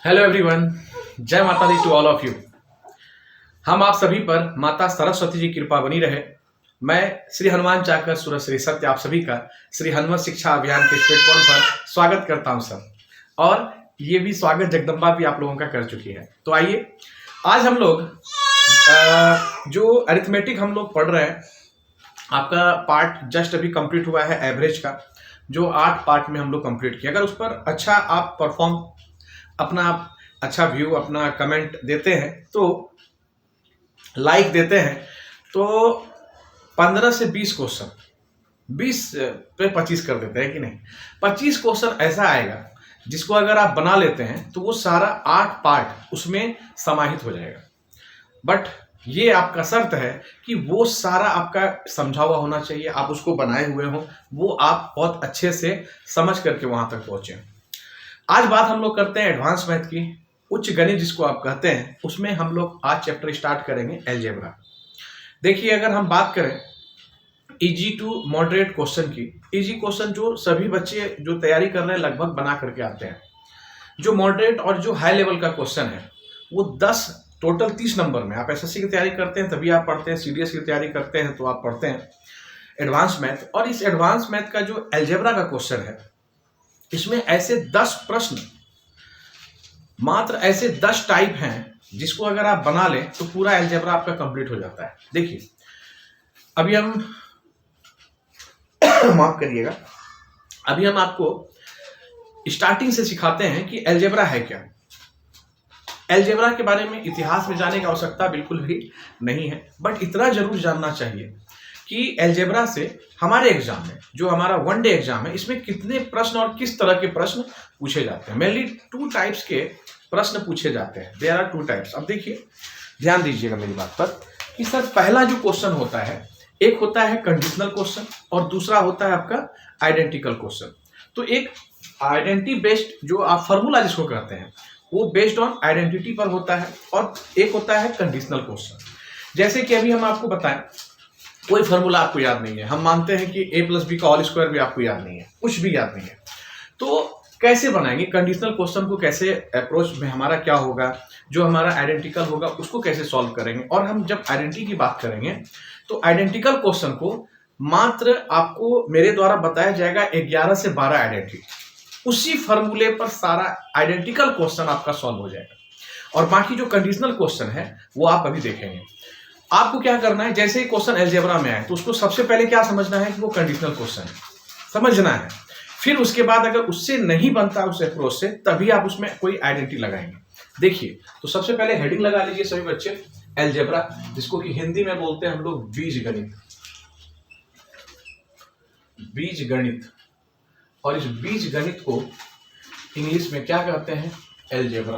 Hello everyone, जय माता दी to all of you. हम आप सभी पर माता सरस्वती जी की कृपा बनी रहे। मैं श्री हनुमान चाकर सुर श्री सत्य आप सभी का श्री हनुमत शिक्षा अभियान के प्लेटफॉर्म पर स्वागत करता हूं सर। और ये भी स्वागत जगदम्बा भी आप लोगों का कर चुकी है। तो आइए आज हम लोग जो अरिथमेटिक हम लोग पढ़ रहे हैं, आपका पार्ट जस्ट अभी कंप्लीट हुआ है एवरेज का, जो 8 पार्ट में हम लोग कंप्लीट किया। अगर उस पर अच्छा आप परफॉर्म अपना अच्छा व्यू अपना कमेंट देते हैं, तो लाइक देते हैं, तो 15 से 20 क्वेश्चन 20 पे 25 कर देते हैं कि नहीं। 25 क्वेश्चन ऐसा आएगा जिसको अगर आप बना लेते हैं तो वो सारा 8 पार्ट उसमें समाहित हो जाएगा। बट ये आपका शर्त है कि वो सारा आपका समझा हुआ होना चाहिए, आप उसको बनाए हुए हो, वो आप बहुत अच्छे से समझ करके वहां तक पहुंचे। आज बात हम लोग करते हैं एडवांस मैथ की, उच्च गणित जिसको आप कहते हैं। उसमें हम लोग आज चैप्टर स्टार्ट करेंगे अलजेब्रा। देखिए, अगर हम बात करें इजी टू मॉडरेट क्वेश्चन की, इजी क्वेश्चन जो सभी बच्चे जो तैयारी कर रहे हैं लगभग बना करके आते हैं। जो मॉडरेट और जो हाई लेवल का क्वेश्चन है वो 10 टोटल 30 नंबर में। आप एसएससी की तैयारी करते हैं तभी आप पढ़ते हैं, सीडीएस की तैयारी करते हैं तो आप पढ़ते हैं एडवांस मैथ। और इस एडवांस मैथ का जो अलजेब्रा का क्वेश्चन है, इसमें ऐसे 10 प्रश्न, मात्र ऐसे 10 टाइप हैं जिसको अगर आप बना लें तो पूरा अलजेब्रा आपका कंप्लीट हो जाता है। देखिए, अभी हम माफ करिएगा, अभी हम आपको स्टार्टिंग से सिखाते हैं कि अलजेब्रा है क्या। अलजेब्रा के बारे में इतिहास में जाने की आवश्यकता बिल्कुल भी नहीं है, बट इतना जरूर जानना चाहिए कि अलजेब्रा से हमारे एग्जाम में, जो हमारा वन डे एग्जाम है, इसमें कितने प्रश्न और किस तरह के प्रश्न पूछे जाते हैं। मेनली 2 टाइप्स के प्रश्न पूछे जाते हैं। There are 2 types. अब देखिए, ध्यान दीजिएगा मेरी बात पर कि सर पहला जो क्वेश्चन होता है, एक होता है कंडीशनल क्वेश्चन और दूसरा होता है आपका आइडेंटिकल क्वेश्चन। तो एक आइडेंटिटी बेस्ड, जो आप फॉर्मूला जिसको कहते हैं, वो बेस्ड ऑन आइडेंटिटी पर होता है, और एक होता है कंडीशनल क्वेश्चन। जैसे कि अभी हम आपको बताएं, कोई फॉर्मूला आपको याद नहीं है, हम मानते हैं कि a+b का होल स्क्वायर भी आपको याद नहीं है, कुछ भी याद नहीं है, तो कैसे बनाएंगे कंडीशनल क्वेश्चन को? कैसे अप्रोच में हमारा क्या होगा, जो हमारा आइडेंटिकल होगा उसको कैसे सॉल्व करेंगे। और हम जब आइडेंटिटी की बात करेंगे तो आइडेंटिकल क्वेश्चन को मात्र आपको मेरे द्वारा बताया जाएगा 11 से 12 आइडेंटिटी, उसी फॉर्मूले पर सारा आइडेंटिकल क्वेश्चन आपका सॉल्व हो जाएगा। और बाकी जो कंडीशनल क्वेश्चन है वो आप अभी देखेंगे। आपको क्या करना है, जैसे ही क्वेश्चन अलजेब्रा में आए तो उसको सबसे पहले क्या समझना है कि वो कंडीशनल क्वेश्चन है, समझना है। फिर उसके बाद अगर उससे नहीं बनता उस अप्रोच से, तभी आप उसमें कोई आइडेंटिटी लगाएंगे। देखिए, तो सबसे पहले हेडिंग लगा लीजिए सभी बच्चे, अलजेब्रा, जिसको कि हिंदी में बोलते हैं हम लोग बीज गणित। बीज गणित, और इस बीज गणित को इंग्लिश में क्या कहते हैं? अलजेब्रा।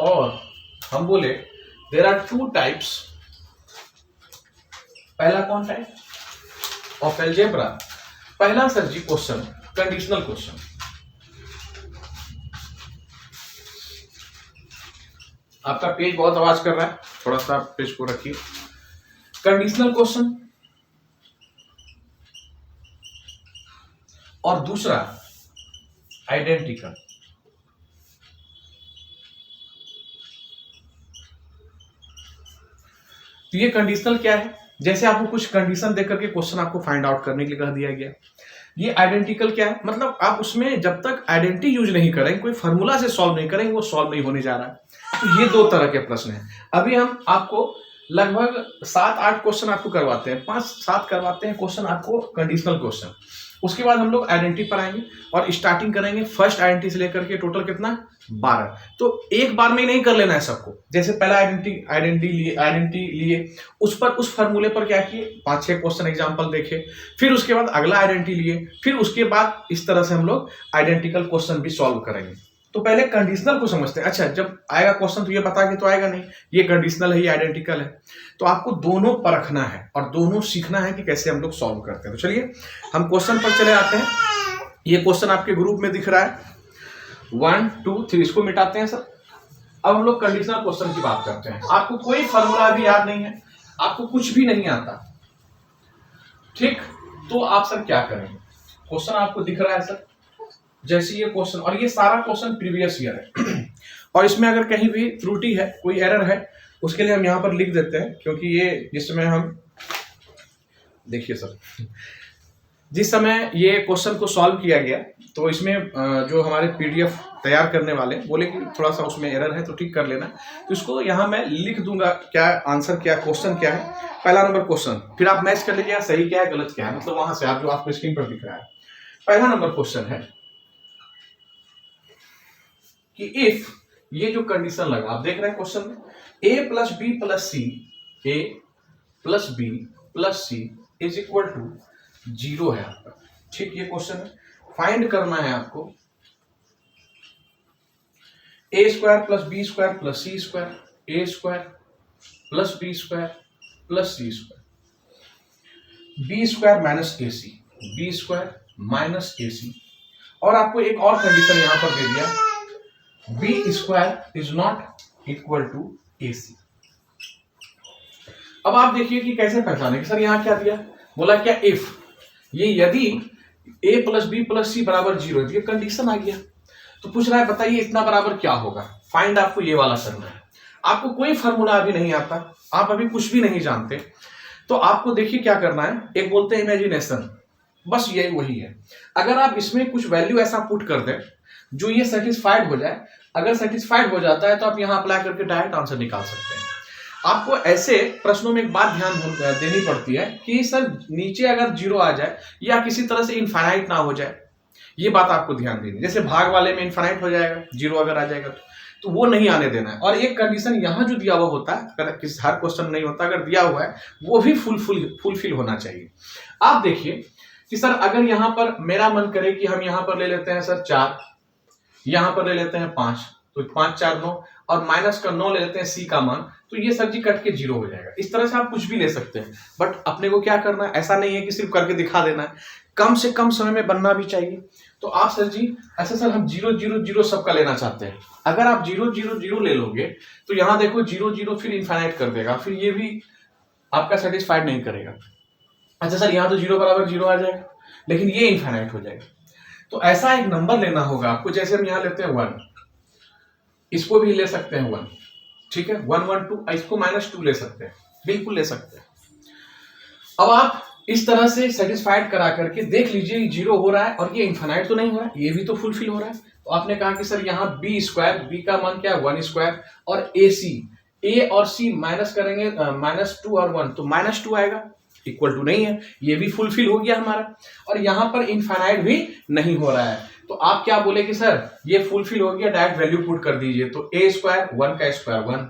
और हम बोले देयर आर 2 टाइप्स। पहला कौन टाइप ऑफ अलजेब्रा? पहला सर जी क्वेश्चन कंडीशनल क्वेश्चन। आपका पेज बहुत आवाज कर रहा है, थोड़ा सा पेज को रखिए। कंडीशनल क्वेश्चन, और दूसरा आइडेंटिकल। तो ये कंडीशनल क्या है? जैसे आपको कुछ कंडीशन देकर के क्वेश्चन आपको फाइंड आउट करने के लिए कह दिया गया। ये आइडेंटिकल क्या है? मतलब आप उसमें जब तक आइडेंटिटी यूज नहीं करेंगे, कोई फॉर्मूला से सॉल्व नहीं करेंगे, वो सॉल्व नहीं होने जा रहा है। तो ये 2 तरह के प्रश्न हैं। अभी हम आपको लगभग 7-8 क्वेश्चन आपको करवाते हैं, 5-7 करवाते हैं क्वेश्चन आपको कंडीशनल क्वेश्चन। उसके बाद हम लोग आइडेंटिटी पर आएंगे और स्टार्टिंग करेंगे फर्स्ट आइडेंटिटी से लेकर के टोटल कितना, 12। तो एक बार में ही नहीं कर लेना है सबको। जैसे पहला आइडेंटिटी लिए उस पर, उस फॉर्मूले पर क्या किए, 5-6 क्वेश्चन एग्जांपल देखे, फिर उसके बाद अगला आइडेंटिटी लिए, फिर उसके बाद इस तरह से हम लोग आइडेंटिकल क्वेश्चन भी सॉल्व करेंगे। तो पहले कंडीशनल को समझते हैं। अच्छा, जब आएगा क्वेश्चन तो ये बता के तो आएगा नहीं ये कंडीशनल है ये आइडेंटिकल है, तो आपको दोनों परखना है और दोनों सीखना है कि कैसे हम लोग सॉल्व करते हैं। तो चलिए हम क्वेश्चन पर चले आते हैं। ये क्वेश्चन आपके ग्रुप में दिख रहा है, 1 2 3, इसको मिटाते हैं सर। अब हम लोग कंडीशनल क्वेश्चन की बात करते हैं। आपको कोई फॉर्मूला भी याद नहीं है, आपको कुछ भी नहीं आता, ठीक, तो आप सर क्या करेंगे? क्वेश्चन आपको दिख रहा है सर, जैसे ये क्वेश्चन, और ये सारा क्वेश्चन प्रीवियस ईयर है और इसमें अगर कहीं भी त्रुटि है, कोई एरर है, उसके लिए हम यहाँ पर लिख देते हैं, क्योंकि ये जिस समय हम देखिए सर, जिस समय ये क्वेश्चन को सॉल्व किया गया तो इसमें जो हमारे पीडीएफ तैयार करने वाले बोले कि थोड़ा सा उसमें एरर है तो ठीक कर लेना, तो इसको यहाँ मैं लिख दूंगा क्या आंसर, क्या क्वेश्चन क्या है, पहला नंबर क्वेश्चन, फिर आप मैच कर लीजिए सही क्या है गलत क्या है, मतलब वहां से आप जो आपको स्क्रीन पर दिख रहा है। पहला नंबर क्वेश्चन है कि इफ, ये जो कंडीशन लगा आप देख रहे हैं क्वेश्चन में, a plus b plus c, a plus b plus c is equal to 0 है आपका, ठीक, ये क्वेश्चन है। फाइंड करना है आपको A square plus B square plus C square, A square plus B square plus C square, B square minus A C, B square minus A C, और आपको एक और कंडीशन यहां पर दे दिया, B square is not equal to A C. अब आप देखिए कि कैसे पहचाने कि सर यहां क्या दिया, बोला क्या इफ, ये यदि a प्लस बी प्लस सी बराबर 0, ये कंडीशन आ गया, तो पूछ रहा है बताइए इतना बराबर क्या होगा, फाइंड आपको ये वाला करना है। आपको कोई फॉर्मूला अभी नहीं आता, आप अभी कुछ भी नहीं जानते, तो आपको देखिए क्या करना है, एक बोलते हैं इमेजिनेशन, बस यही वही है। अगर आप इसमें कुछ वैल्यू ऐसा पुट कर दें जो ये सेटिस्फाइड हो जाए, अगर सेटिस्फाइड हो जाता है तो आप यहां अप्लाई करके डायरेक्ट आंसर निकाल सकते हैं। आपको ऐसे प्रश्नों में एक बात ध्यान देनी पड़ती है कि सर नीचे अगर 0 आ जाए या किसी तरह से इनफाइनाइट ना हो जाए, ये बात आपको ध्यान देनी। जैसे भाग वाले में इनफाइनाइट हो जाएगा, 0 अगर आ जाएगा तो वो नहीं आने देना है। और एक कंडीशन यहाँ जो दिया हुआ होता है, अगर किसी हर क्वेश्चन नहीं होता, अगर दिया हुआ है वो भी फुलफिल होना चाहिए। आप देखिए कि सर अगर यहाँ पर मेरा मन करे कि हम यहाँ पर ले लेते हैं सर 4, यहाँ पर ले लेते हैं 5, तो 5 4 9, और माइनस का 9 ले लेते हैं सी का मान, तो ये सर जी कट के 0 हो जाएगा। इस तरह से आप कुछ भी ले सकते हैं, बट अपने को क्या करना है, ऐसा नहीं है कि सिर्फ करके दिखा देना है, कम से कम समय में बनना भी चाहिए। तो आप सर जी ऐसा सर हम 0 0 0 सबका लेना चाहते हैं, अगर आप 0 0 0 ले लोगे तो यहाँ देखो 0 0 फिर इनफाइनाइट कर देगा, फिर ये भी आपका सेटिस्फाइड नहीं करेगा। अच्छा सर यहाँ तो 0 बराबर 0 आ जाएगा, लेकिन ये इनफाइनाइट हो जाएगा। तो ऐसा एक नंबर लेना होगा आपको, जैसे हम यहाँ लेते हैं 1, इसको भी ले सकते हैं 1, ठीक है, 1 1 2, इसको -2 ले सकते हैं, बिल्कुल ले सकते हैं। अब आप इस तरह से सेटिस्फाइड करा करके देख लीजिए 0 हो रहा है और ये इनफाइनाइट तो नहीं हो रहा है, ये भी तो फुलफिल हो रहा है। तो आपने कहा कि सर यहाँ बी स्क्वायर, बी का मान क्या है 1 स्क्वायर, और ए सी, ए और सी माइनस करेंगे -2 और 1, तो -2 आएगा, इक्वल टू नहीं है, ये भी फुलफिल हो गया हमारा। और यहाँ पर इनफाइनाइट भी नहीं हो रहा है, तो आप क्या बोले कि सर ये फुलफिल हो गया, डायरेक्ट वैल्यू पुट कर दीजिए। तो ए स्क्वायर 1 का स्क्वायर 1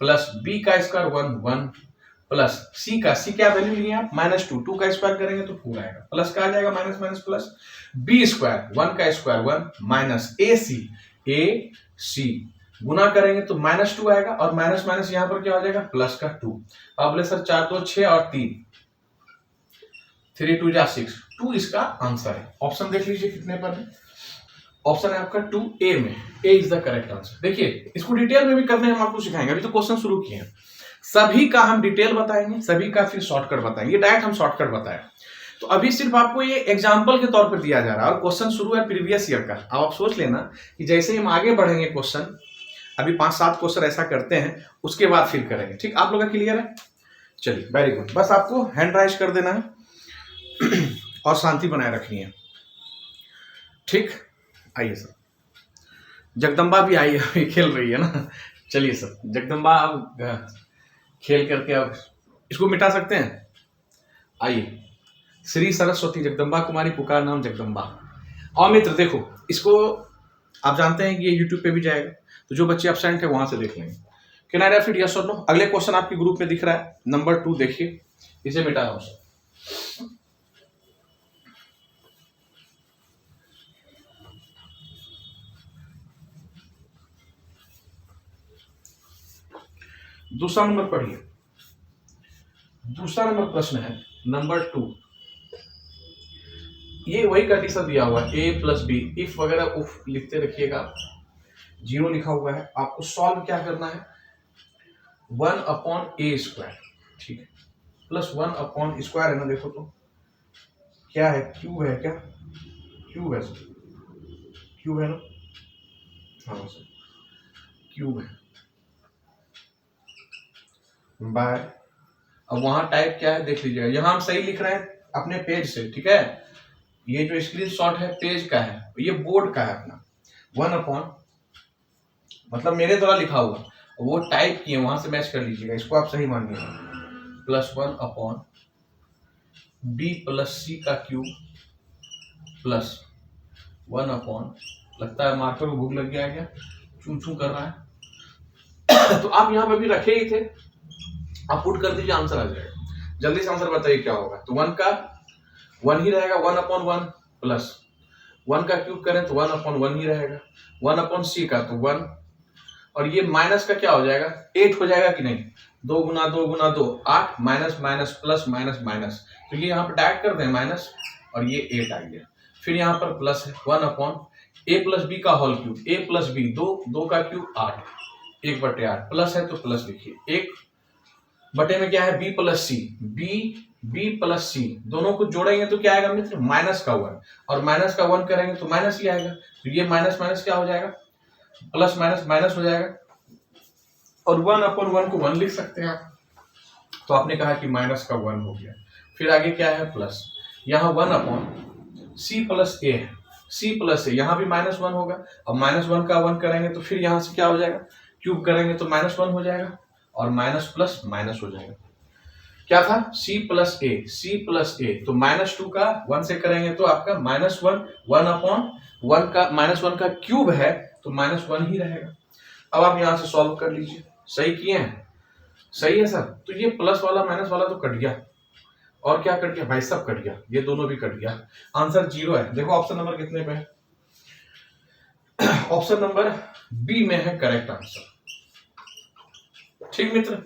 प्लस बी का स्क्वायर 1 1 प्लस सी का, सी क्या वैल्यू लिए आप -2, 2 का स्क्वायर करेंगे तो 4 आएगा, प्लस का आ जाएगा minus minus plus, B square 1 का स्क्वायर 1 माइनस ए सी गुना करेंगे तो -2 आएगा, और माइनस माइनस यहाँ पर क्या हो जाएगा प्लस का 2। अब बोले सर 4 2 6 और 3 3 2 जा 6, 2 इसका आंसर है। ऑप्शन देख लीजिए कितने पर है, ऑप्शन है आपका 2A में, A is the correct answer. देखिए इसको डिटेल में भी करने हम आपको सिखाएंगे, अभी तो क्वेश्चन शुरू किए हैं, सभी का हम डिटेल बताएंगे, सभी का फिर शॉर्टकट बताएंगे, डायरेक्ट हम शॉर्टकट बताएं। तो अभी सिर्फ आपको ये एग्जाम्पल के तौर पर दिया जा रहा है और क्वेश्चन शुरू है प्रीवियस ईयर का। अब आप सोच लेना कि जैसे ही हम आगे बढ़ेंगे क्वेश्चन, अभी 5-7 क्वेश्चन ऐसा करते हैं, उसके बाद फिर करेंगे, ठीक, आप लोग का क्लियर है? चलिए वेरी गुड, बस आपको हैंड राइज कर देना है और शांति बनाए रखनी है, ठीक। आइए सर, जगदम्बा भी आई अभी खेल रही है ना, चलिए सर जगदम्बा अब खेल करके अब इसको मिटा सकते हैं। आइए, श्री सरस्वती जगदम्बा कुमारी पुकार नाम जगदम्बा। और मित्र देखो, इसको आप जानते हैं कि ये यूट्यूब पे भी जाएगा, तो जो बच्चे एब्सेंट है वहां से देख लेंगे। कैन आई फिट यस और नो? अगले क्वेश्चन आपके ग्रुप में दिख रहा है, नंबर 2 देखिए, इसे मिटा रहा हूं सर। दूसरा नंबर पढ़िए, दूसरा नंबर प्रश्न है नंबर 2। ये वही कंडीशन दिया हुआ है a प्लस बी, इफ वगैरह उफ लिखते रखिएगा, 0 लिखा हुआ है। आपको सॉल्व क्या करना है, 1/a स्क्वायर, ठीक है, प्लस 1/स्क्वायर है ना, देखो तो क्या है, क्यूब है क्या, क्यूब है सर, क्यूब है ना, हाँ सर क्यूब है बाय। अब वहां टाइप क्या है देख लीजिएगा, यहाँ हम सही लिख रहे हैं अपने पेज से, ठीक है। ये जो स्क्रीनशॉट है पेज का है, ये बोर्ड का है अपना। 1/, मतलब मेरे द्वारा लिखा हुआ, वो टाइप किए वहां से मैच कर लीजिएगा, इसको आप सही मानिएगा। +1/b + c का क्यूब +1/, लगता है मार्कर को भूख लग गया क्या, चू चू कर रहा है तो आप यहाँ पे भी रखे ही थे, आप पुट कर दीजिए, आंसर आ जाएगा। जल्दी से आंसर बताइए क्या होगा। तो 1 का 1 ही रहेगा, 1/1 प्लस 1 का क्यूब करें तो 1/1 ही रहेगा, 1/c का तो 1, और ये माइनस का क्या हो जाएगा, 8 हो जाएगा कि नहीं, 2 × 2 × 2 8, minus minus plus minus minus, तो ये यहाँ पर डायरेक्ट कर दें माइनस, और ये 8 आ गया। फिर यहाँ पर प्लस है 1/a + b का होल क्यूब, a + b 2 का क्यूब 8, 1/8 प्लस है तो प्लस लिखिए, 1 में क्या है b + c, b + c दोनों को जोड़ेंगे तो क्या आएगा मित्र, माइनस का 1, और माइनस का 1 करेंगे तो माइनस ही आएगा, तो ये माइनस माइनस क्या हो जाएगा, प्लस माइनस माइनस हो जाएगा, और 1/1 को 1 लिख सकते हैं आप, तो आपने कहा कि माइनस का 1 हो गया। फिर आगे क्या है प्लस, यहाँ 1/c + a है, c + a, यहाँ भी -1 होगा, अब -1 का 1 करेंगे तो फिर यहाँ से क्या हो जाएगा, क्यूब करेंगे तो -1 हो जाएगा, और माइनस प्लस माइनस हो जाएगा। क्या था, c + a, c + a, तो -2 का 1 से करेंगे तो आपका -1, 1/1 का -1 का क्यूब है तो -1 ही रहेगा। अब आप यहां से सॉल्व कर लीजिए, सही किए हैं, सही है सर। तो ये प्लस वाला माइनस वाला तो कट गया, और क्या कट गया भाई, सब कट गया, ये दोनों भी कट गया, आंसर 0 है। देखो ऑप्शन नंबर कितने पे है, ऑप्शन नंबर बी में है करेक्ट आंसर। ठीक मित्र,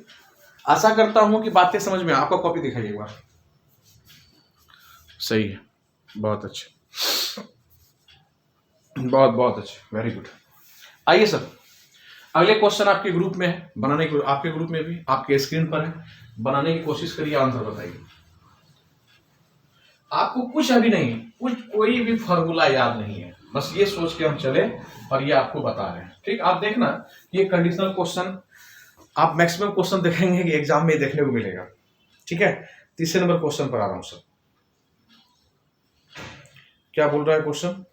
आशा करता हूं कि बातें समझ में, आपका कॉपी दिखाइए एक बार, सही है, बहुत अच्छे, बहुत बहुत अच्छे, वेरी गुड। आइए सर, अगले क्वेश्चन आपके ग्रुप में है, बनाने की, आपके ग्रुप में भी आपके स्क्रीन पर है, बनाने की कोशिश करिए, आंसर बताइए। आपको कुछ अभी नहीं, कुछ कोई भी फॉर्मूला याद नहीं है, बस ये सोच के हम चले और ये आपको बता रहे हैं। ठीक, आप देखना ये कंडीशनल क्वेश्चन, आप मैक्सिमम क्वेश्चन देखेंगे कि एग्जाम में देखने को मिलेगा। ठीक है, तीसरे नंबर क्वेश्चन पर आ रहा हूं सर, क्या बोल रहा है क्वेश्चन,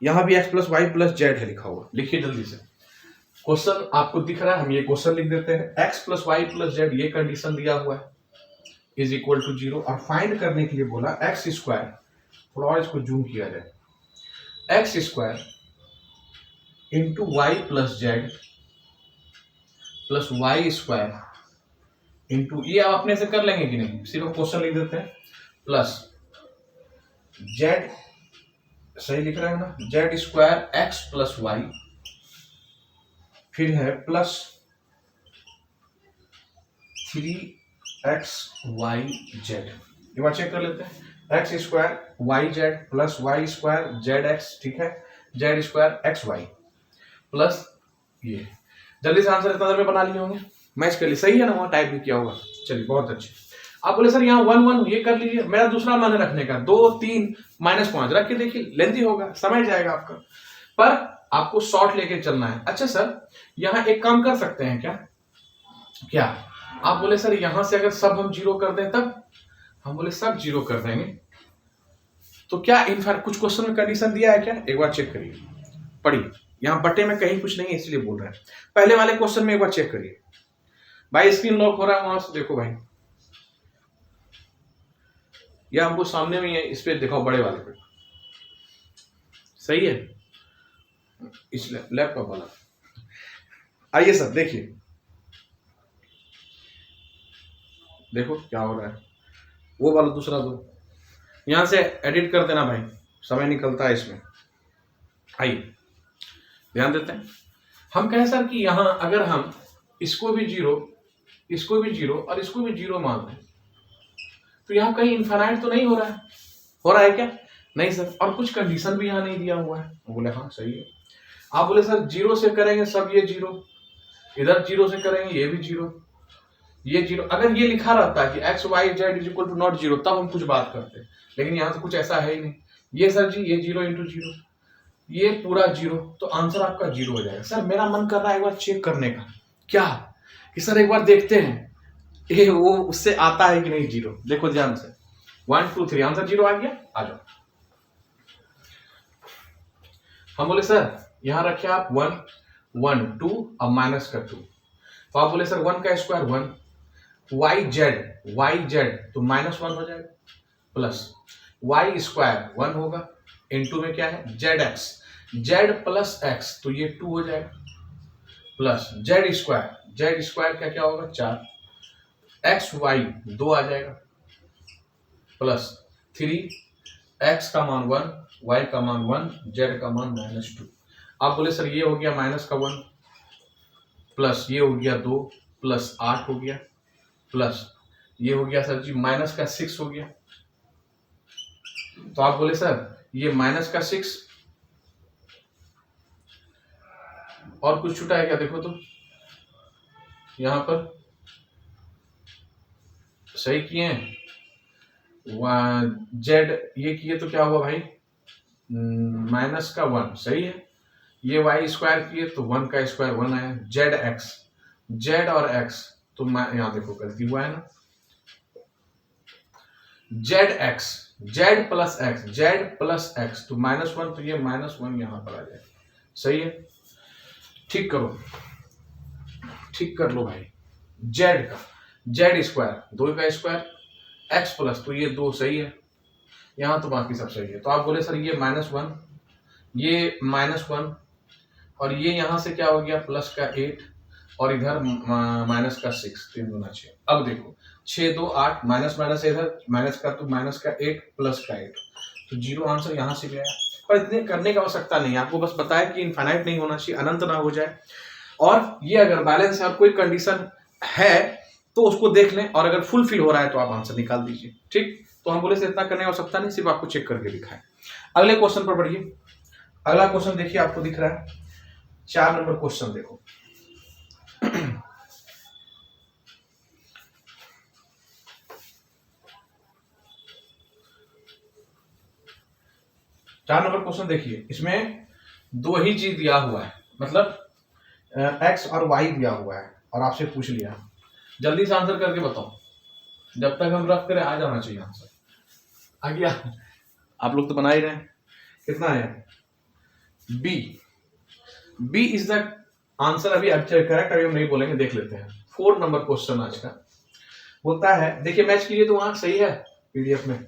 यहां भी x + y + z है लिखा हुआ, लिखिए जल्दी से। क्वेश्चन आपको दिख रहा है, हम ये क्वेश्चन लिख देते हैं, x + y + z, ये कंडीशन दिया हुआ है, = 0, और फाइंड करने के लिए बोला x², थोड़ा और इसको जूम किया जाए, x² × y + z + y² ये आप अपने से कर लेंगे कि नहीं, सिर्फ क्वेश्चन लिख देते हैं, प्लस z, सही लिख रहे हैं ना, z² x + y, फिर है प्लस 3xyz, एक बार चेक कर लेते हैं, x² yz + y² zx, ठीक है, z² xy प्लस ये, जल्दी से आंसर इतना देर में बना लिए होंगे, मैच कर लिए, सही है ना, वहां टाइप भी किया होगा। चलिए बहुत अच्छे, आप बोले सर यहाँ 1 1 ये कर लीजिए, मेरा दूसरा मान रखने का 2 3 -5 रख के देखिए, लेंथी होगा, समय जाएगा आपका, पर आपको शॉर्ट लेके चलना है। अच्छा सर, यहाँ एक काम कर सकते हैं क्या, क्या आप बोले सर यहां से अगर सब हम 0 कर दें तब, हम बोले सब 0 कर देंगे, तो क्या इनफैक्ट कुछ क्वेश्चन में कंडीशन दिया है क्या, एक बार चेक करिए, पढ़िए, यहाँ बटे में कहीं कुछ नहीं है इसलिए बोल रहे हैं, पहले वाले क्वेश्चन में एक बार चेक करिए भाई, स्क्रीन लॉक हो रहा है वहां से देखो भाई, या हमको सामने में है, इस पे दिखाओ बड़े वाले पे, सही है, इस लैपटॉप वाला। आइए सर देखिए, देखो क्या हो रहा है, वो वाला दूसरा दो, यहां से एडिट कर देना भाई, समय निकलता है इसमें। आइए ध्यान देते हैं, हम कहें सर कि यहां अगर हम इसको भी 0, इसको भी 0 और इसको भी 0 मान लें, तो यहाँ कहीं इनफाइनाइट तो नहीं हो रहा है, हो रहा है क्या, नहीं सर, और कुछ कंडीशन भी यहाँ नहीं दिया हुआ है, बोले हाँ सही है। आप बोले सर 0 से करेंगे सब ये 0, इधर 0 से करेंगे ये भी 0, ये 0, अगर ये लिखा रहता है कि x y z = not 0 तब हम कुछ बात करते हैं, लेकिन यहाँ तो कुछ ऐसा है ही नहीं। ये सर जी ये 0 इंटू 0, ये पूरा 0, तो आंसर आपका 0 हो जाएगा। सर मेरा मन कर रहा है एक बार चेक करने का, क्या कि सर एक बार देखते हैं ये वो उससे आता है कि नहीं 0। देखो ध्यान से, 1 2 3 आंसर 0 आ गया। आ जाओ, हम बोले सर यहां रखे आप 1 1 2 अब माइनस का 2, तो आप बोले सर 1 का स्क्वायर 1, वाई जेड तो -1 हो जाएगा, प्लस वाई स्क्वायर 1 होगा, इनटू में क्या है जेड प्लस एक्स तो ये 2 हो जाएगा, प्लस जेड स्क्वायर क्या क्या होगा 4, एक्स वाई 2 आ जाएगा, प्लस 3 एक्स का मान 1, वाई का मान 1, जेड का मान -2। आप बोले सर ये हो गया -1, प्लस ये हो गया 2, प्लस 8 हो गया, प्लस ये हो गया सर जी -6 हो गया। तो आप बोले सर ये -6 और कुछ छूटा है क्या, देखो तो यहां पर सही किए हैं, जेड ये किए तो क्या हुआ भाई -1 सही है, ये वाई स्क्वायर किए तो 1 का स्क्वायर 1 आया, जेड और एक्स तो यहां देखो गलती हुआ है ना, जेड प्लस एक्स तो -1 तो ये -1 यहां पर आ जाए, सही है। ठीक करो, ठीक कर लो भाई, जेड स्क्वायर 2 का स्क्वायर एक्स प्लस तो ये 2 सही है, यहां तो बाकी सब सही है। तो आप बोले सर ये -1 ये -1 और ये यहां से क्या हो गया प्लस का 8 और इधर माइनस का 6, 3 दूना 6। अब देखो 6 2 8 माइनस माइनस इधर माइनस का 8 प्लस का 8 तो 0 आंसर यहां से गया। पर इतने करने की आवश्यकता नहीं है, आपको बस बताया कि इनफाइनाइट नहीं होना चाहिए, अनंत ना हो जाए, और ये अगर बैलेंस है और कोई कंडीशन है तो उसको देख लें, और अगर फुलफिल हो रहा है तो आप आंसर निकाल दीजिए। ठीक, तो हम बोले से इतना करने की आवश्यकता नहीं, सिर्फ आपको चेक करके दिखाएं। अगले क्वेश्चन पर बढ़िए। अगला क्वेश्चन देखिए, आपको दिख रहा है 4 नंबर क्वेश्चन देखो। 4 नंबर क्वेश्चन देखिए, इसमें 2 ही चीज दिया हुआ है, मतलब एक्स और वाई दिया हुआ है और आपसे पूछ लिया, जल्दी से आंसर करके बताओ, जब तक हम रफ करें आ जाना चाहिए आंसर। आ गया, आप लोग तो बना ही रहे हैं। कितना है बी इज द आंसर। अभी करेक्ट अभी हम नहीं बोलेंगे, देख लेते हैं। 4 नंबर क्वेश्चन आज का होता है, देखिए मैच कीजिए तो वहां सही है पीडीएफ में,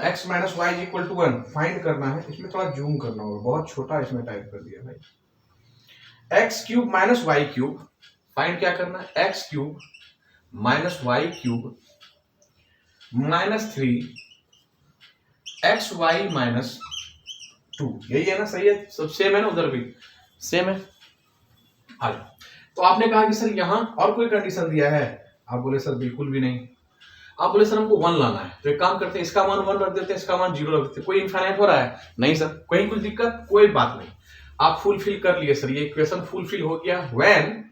x minus y is equal to 1 find करना है। इसमें थोड़ा जूम करना होगा, बहुत छोटा इसमें टाइप कर दिया भाई। X cube minus y cube find क्या करना है, x cube minus y cube -3 x y -2, यही है ना, सही है, सब सेम है ना, उधर भी सेम है। तो आपने कहा कि सर यहां और कोई कंडीशन दिया है, आप बोले सर बिल्कुल भी नहीं। आप बोले सर हमको 1 लाना है, तो एक काम करते हैं, इसका मान 1 रख देते हैं, इसका मान 0 रख देते हैं। कोई इनफाइनाइट हो रहा है नहीं सर, कहीं कुछ दिक्कत, कोई बात नहीं, आप फुलफिल कर लिए सर, ये इक्वेशन फुलफिल हो गया when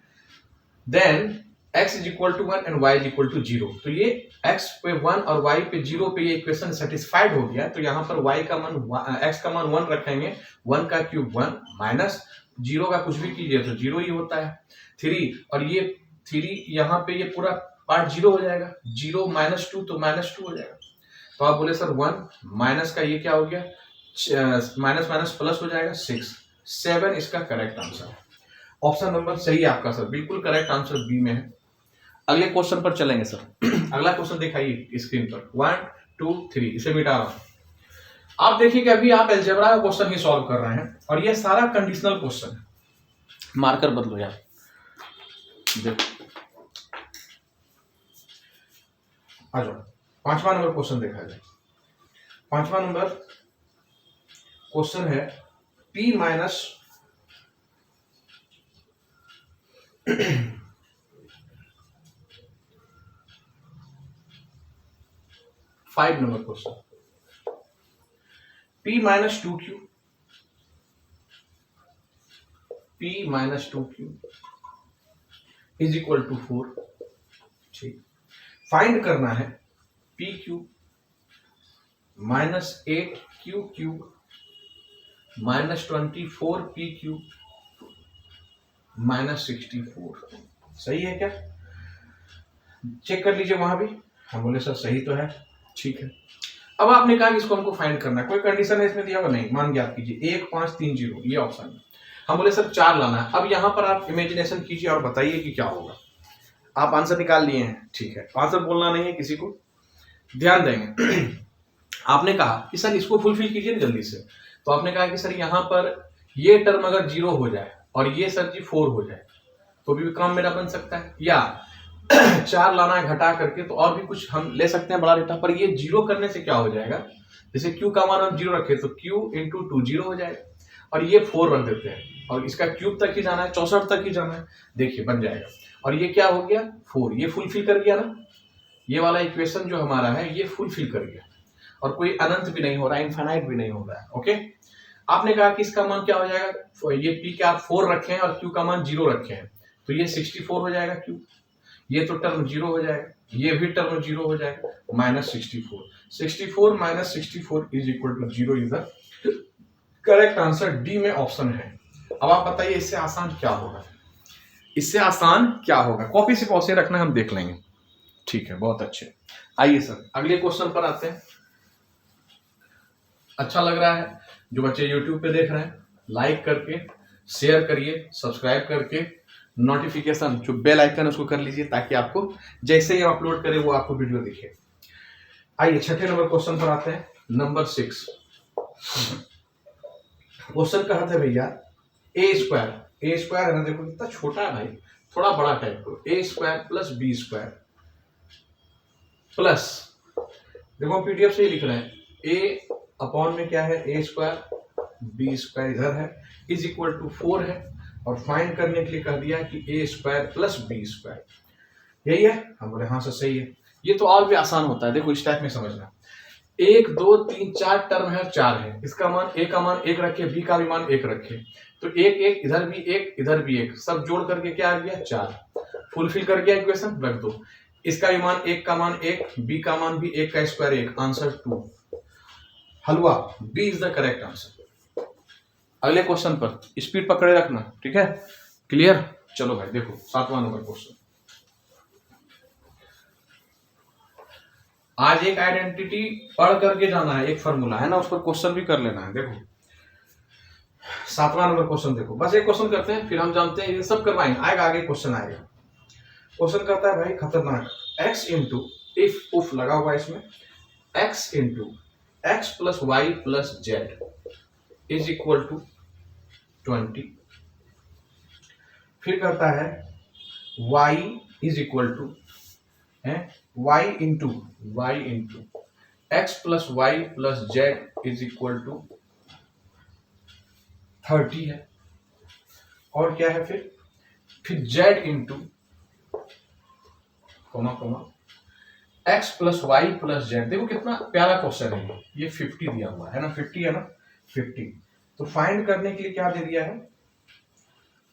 then x is equal to 1 and y is equal to 0। तो ये x पे 1 और y पे 0 पे ये इक्वेशन सेटिस्फाइड हो गया। तो यहाँ पर y का मान x का मान 1 रखेंगे, 1 का क्यूब 1 माइनस 0 का कुछ भी कीजिए तो 0 ही होता है 3, और ये 3 यहाँ पे ये पूरा पार्ट 0 हो जाएगा, 0 -2 तो -2 हो जाएगा। तो आप बोले सर 1 माइनस का ये क्या हो गया, माइनस माइनस प्लस हो जाएगा 6, 7 इसका करेक्ट आंसर। ऑप्शन नंबर सही है आपका सर, बिल्कुल करेक्ट आंसर बी में है। अगले क्वेश्चन पर चलेंगे सर। अगला क्वेश्चन दिखाइए स्क्रीन पर, 1 2 3, इसे मिटा रहा हूं। आप देखिए कि अभी आप अलजेब्रा का क्वेश्चन ही सॉल्व कर रहे हैं, और ये सारा कंडीशनल क्वेश्चन है। मार्कर बदलो यार, देखो आ जाओ। 5वां नंबर क्वेश्चन देखा जाए। 5वां नंबर क्वेश्चन है p minus 5 number question, p minus 2q, p minus 2q is equal to 4। ठीक, फाइंड करना है p cube -8q cube -24p cube -64। सही है क्या? चेक कर लीजिए वहां भी। हम बोले सर सही तो है, ठीक है। अब आपने कहा कि इसको हमको फाइंड करना है, कोई कंडीशन है इसमें दिया हुआ? नहीं, मान ज्ञात कीजिए 1 5 3 0, ये ऑप्शन है। हम बोले सर 4 लाना है। अब यहाँ पर आप इमेजिनेशन कीजिए और बताइए कि क्या होगा। आप आंसर निकाल लिए हैं, ठीक है। आंसर बोलना नहीं है किसी को, ध्यान देंगे। आपने कहा कि सर इसको फुलफिल कीजिए ना जल्दी से। तो आपने कहा कि सर यहाँ पर ये टर्म अगर 0 हो जाए और ये सर जी 4 हो जाए तो भी काम मेरा बन सकता है, या 4 लाना है घटा करके तो और भी कुछ हम ले सकते हैं बड़ा डेटा। पर ये 0 करने से क्या हो जाएगा, जैसे q का मान हम 0 रखे तो q इंटू 2 0 हो जाएगा, और ये 4 रख देते हैं और इसका क्यूब तक ही जाना है, 64 तक ही जाना है। देखिए बन जाएगा। और ये क्या हो गया 4, ये फुलफिल कर गया ना, ये वाला इक्वेशन जो हमारा है ये फुलफिल कर गया, और कोई अनंत भी नहीं हो रहा है, इनफाइनाइट भी नहीं हो रहा है। ओके, आपने कहा कि इसका मान क्या हो जाएगा, ये p के आप 4 रखे हैं और q का मान 0 रखे हैं तो ये 64 हो जाएगा q, ये तो टर्म 0 हो जाएगा, ये भी टर्म 0 हो जाएगा, -64। 64 - 64 is equal to 0 is the correct answer. D में ऑप्शन है। अब आप बताइए इससे आसान क्या होगा, इससे आसान क्या होगा। कॉपी से पौसे रखना, हम देख लेंगे, ठीक है, बहुत अच्छे। आइए सर अगले क्वेश्चन पर आते हैं। अच्छा लग रहा है जो बच्चे यूट्यूब पे देख रहे हैं, लाइक करके शेयर करिए, सब्सक्राइब करके नोटिफिकेशन जो बेल आइकन है उसको कर लीजिए, ताकि आपको जैसे ही अपलोड करें वो आपको वीडियो दिखे। आइए छठे नंबर क्वेश्चन पर आते हैं, नंबर 6। क्वेश्चन कहा था भैया ए स्क्वायर है ना, देखो कितना छोटा है भाई, थोड़ा बड़ा टाइप को, a square plus B square plus, देखो पीडीएफ से ही लिख रहे हैं, a अपॉन में क्या है a स्क्वायर, बी स्क्वायर इधर है, इज इक्वल टू 4 है, और फाइंड करने के लिए कह दिया कि a square plus B square, यही है। हम बोले हाँ सर सही है। ये तो और भी आसान होता है, देखो इस टाइप में समझना, 1 2 3 4 टर्म है, 4 है, इसका मान a का मान 1 रखे, b का भी मान 1 रखे, तो 1 1 इधर भी 1 इधर भी 1, सब जोड़ करके क्या आ गया 4, फुलफिल कर गया इक्वेशन, रख दो। इसका भी मान 1 का मान 1, b का मान भी 1 का स्क्वायर 1, आंसर 2। हलवा, b is the correct answer. अगले क्वेश्चन पर स्पीड पकड़े रखना, ठीक है, क्लियर। चलो भाई देखो 7वां नंबर क्वेश्चन। आज एक आइडेंटिटी पढ़ करके जाना है, एक फॉर्मूला है ना, उस पर क्वेश्चन भी कर लेना है। देखो 7वां नंबर क्वेश्चन देखो, बस एक क्वेश्चन करते हैं फिर हम जानते हैं, ये सब करवाएंगे, आएगा आगे क्वेश्चन आएगा। क्वेश्चन करता है भाई खतरनाक, x इंटू, इफ उफ लगा हुआ इसमें, x into x plus y plus z is equal to 20। फिर करता है y is equal to y into x plus y plus z is equal to 30 है, और क्या है फिर z into comma x plus y plus z. देखो कितना प्यारा क्वेश्चन है ये 50 दिया हुआ है ना, 50 है ना, 50। तो फाइंड करने के लिए क्या दे दिया है,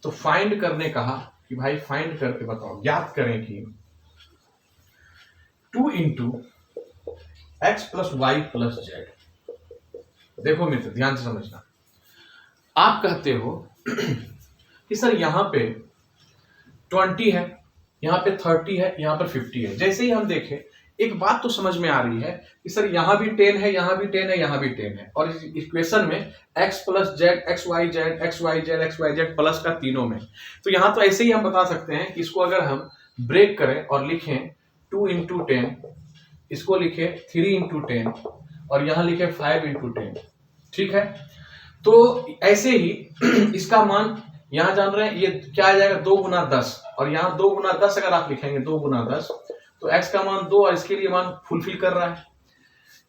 तो फाइंड करने कहा कि भाई फाइंड करके बताओ, ज्ञात करें कि 2 into x plus y plus z. देखो मित्र ध्यान से समझना, आप कहते हो कि सर यहां पे 20 है, यहां पे 30 है, यहां पर 50 है। जैसे ही हम देखें एक बात तो समझ में आ रही है कि सर यहां भी 10 है, यहां भी 10 है, यहां भी 10 है, और इस इक्वेशन में x plus z, x y z plus का तीनों में। तो यहां तो ऐसे ही हम बता सकते हैं कि इसको अगर हम ब्रेक करें और लिखें 2 इंटू 10, इसको लिखे 3 इंटू 10, और यहां लिखे 5 इंटू 10, ठीक है। तो ऐसे ही इसका मान यहां जान रहे हैं, ये क्या आ जाएगा 2 गुना 10, और यहां 2 गुना 10 अगर आप लिखेंगे 2 गुना 10, तो x का मान 2 और इसके लिए मान फुलफिल कर रहा है।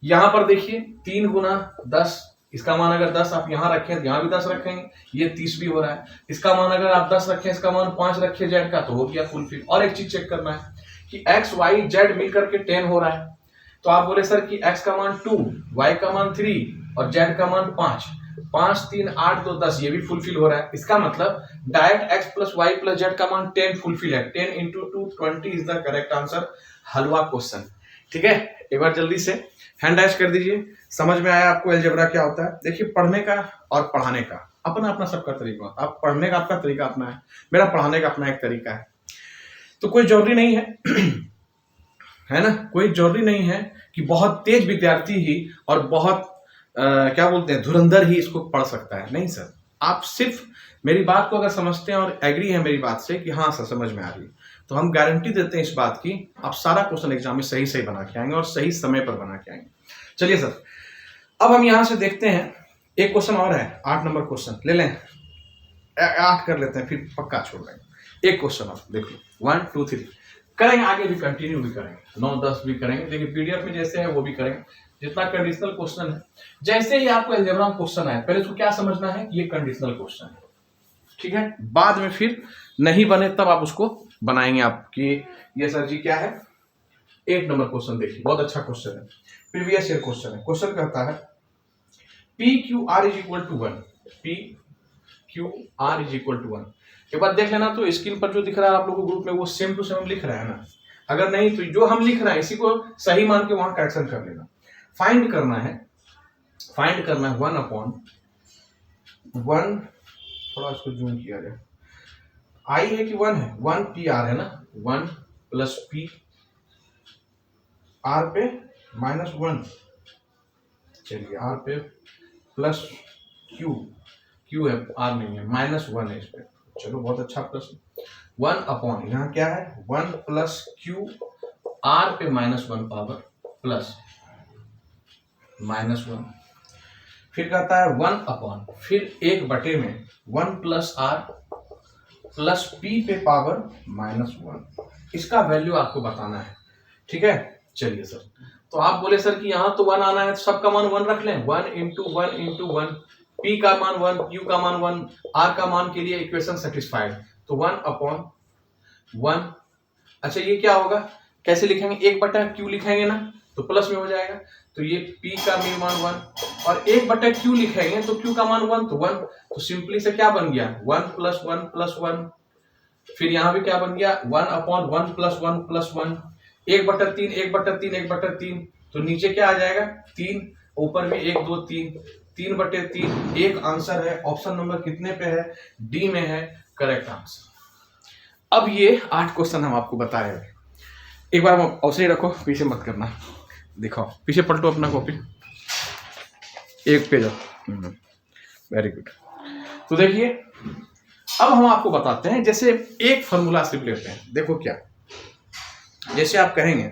यहां पर देखिए 3 गुना 10, इसका मान अगर 10 आप यहां रखें, यहां भी 10 रखेंगे, ये 30 भी हो रहा है। इसका मान अगर आप 10 रखें, इसका मान 5 रखे जेड का, तो हो गया फुलफिल। और एक चीज चेक करना है कि x y z मिलकर के 10 हो रहा है, तो आप बोले सर कि x का मान 2, y का मान 3 और z का मान 5, 5 3 8 2 10, ये भी फुलफिल हो रहा है। इसका मतलब direct x plus y plus z का मान 10 फुलफिल है। 10 into 2 20 is the correct answer. हलवा क्वेश्चन, ठीक है, एक बार जल्दी से हैंड राइज कर दीजिए। समझ में आया आपको अलजेब्रा क्या होता है? देखिए, पढ़ने का और पढ़ाने का अपना अपना सबका तरीका होता है। आप पढ़ने का आपका तरीका अपना है, मेरा पढ़ाने का अपना एक तरीका है। तो कोई जरूरी नहीं है है ना, कोई जरूरी नहीं है कि बहुत तेज विद्यार्थी ही और बहुत क्या बोलते हैं धुरंधर ही इसको पढ़ सकता है। नहीं सर, आप सिर्फ मेरी बात को अगर समझते हैं और एग्री है मेरी बात से कि हाँ सर समझ में आ रही है, तो हम गारंटी देते हैं इस बात की आप सारा क्वेश्चन एग्जाम में सही सही बना के आएंगे और सही समय पर बना के आएंगे। चलिए सर, अब हम यहां से देखते हैं, एक क्वेश्चन और है, 8 नंबर क्वेश्चन ले लें, 8 कर लेते हैं फिर पक्का छोड़ देंगे। एक क्वेश्चन आप देख लो, 1 2 3 करेंगे, आगे भी कंटिन्यू भी करेंगे, 9 10 भी करेंगे। देखिए पीडीएफ में जैसे है वो भी करेंगे, जितना कंडीशनल क्वेश्चन है। जैसे ही आपको अलजेब्रा में क्वेश्चन आए, पहले इसको क्या समझना है कि ये कंडीशनल क्वेश्चन है, ठीक है। बाद में फिर नहीं बने तब आप उसको बनाएंगे आपकी। ये सर जी क्या है, 8 नंबर क्वेश्चन देखिए, बहुत अच्छा क्वेश्चन है, प्रीवियस ईयर क्वेश्चन है। क्वेश्चन कहता है p q r is equal to 1, p q r is equal to 1। एक बार देख लेना, तो स्क्रीन पर जो दिख रहा है आप लोगों को ग्रुप में, वो सेम टू सेम लिख रहा है ना। अगर नहीं तो जो हम लिख रहे हैं इसी को सही मान के वहां करेक्शन कर लेना। फाइंड करना है 1 अपॉन 1, थोड़ा इसको जूम किया जाए, आई है कि 1 है, 1 पी आर है ना, 1 प्लस पी आर पे माइनस 1, चलिए आर पे प्लस क्यू, क्यू है आर नहीं है, माइनस 1 है इस पे, चलो बहुत अच्छा प्रश्न। 1 अपॉन यहाँ क्या है 1 प्लस क्यू आर पे माइनस 1 पावर प्लस माइनस 1, फिर कहता है 1 अपॉन फिर 1 बटे में 1 प्लस आर प्लस पी पे पावर माइनस 1। इसका वैल्यू आपको बताना है, ठीक है। चलिए सर, तो आप बोले सर कि यहाँ तो 1 आना है, तो सबका मान 1 रख लें, 1 इंटू 1 इंटू 1, पी का मान 1, क्यू का मान 1, आर का मान के लिए इक्वेशन सेटिस्फाइड, तो 1 अपॉन 1। अच्छा ये क्या होगा, कैसे लिखेंगे, 1 बटा क्यू लिखेंगे ना तो प्लस में हो जाएगा, तो ये p का मान 1 और 1 बटा क्यू लिखेंगे तो q का मान 1, तो 1, तो सिंपली से क्या बन गया 1 प्लस 1 प्लस 1। फिर यहाँ भी क्या बन गया 1 अपॉन 1 प्लस 1 प्लस 1, 1 बटा 3 1 बटा 3 1 बटा 3, तो नीचे क्या आ जाएगा 3, ऊपर में 1 2 3, 3 बटे 3, एक आंसर है। ऑप्शन नंबर कितने पे है, डी में है करेक्ट आंसर। अब ये 8 क्वेश्चन हम आपको बताए, एक बार ऐसे ही रखो, पीछे मत करना, दिखाओ पीछे पलटो अपना कॉपी, एक पेज, वेरी गुड। तो देखिए अब हम आपको बताते हैं, जैसे एक फॉर्मूला सिर्फ लेते हैं, देखो क्या, जैसे आप कहेंगे